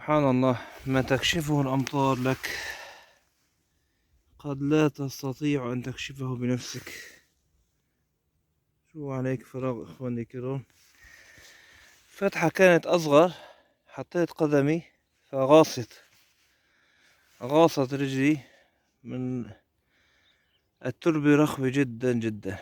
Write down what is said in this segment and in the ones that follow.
سبحان الله، ما تكشفه الأمطار لك قد لا تستطيع أن تكشفه بنفسك. شو عليك فراغ إخواني الكرام. فتحة كانت أصغر، حطيت قدمي غاصت رجلي من التربة رخوة جدا جدا.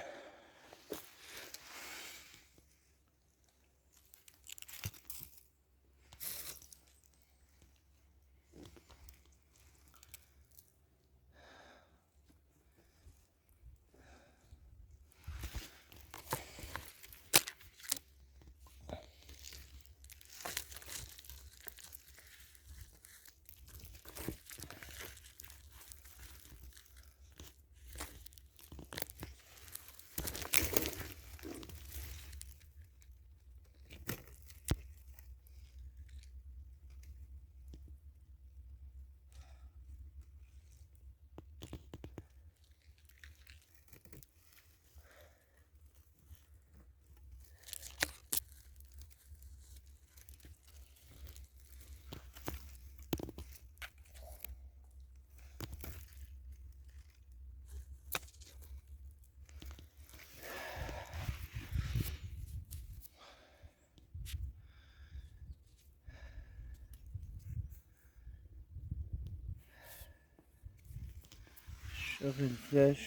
شغل فلاش.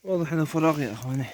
واضح انه فراغ يا اخواني.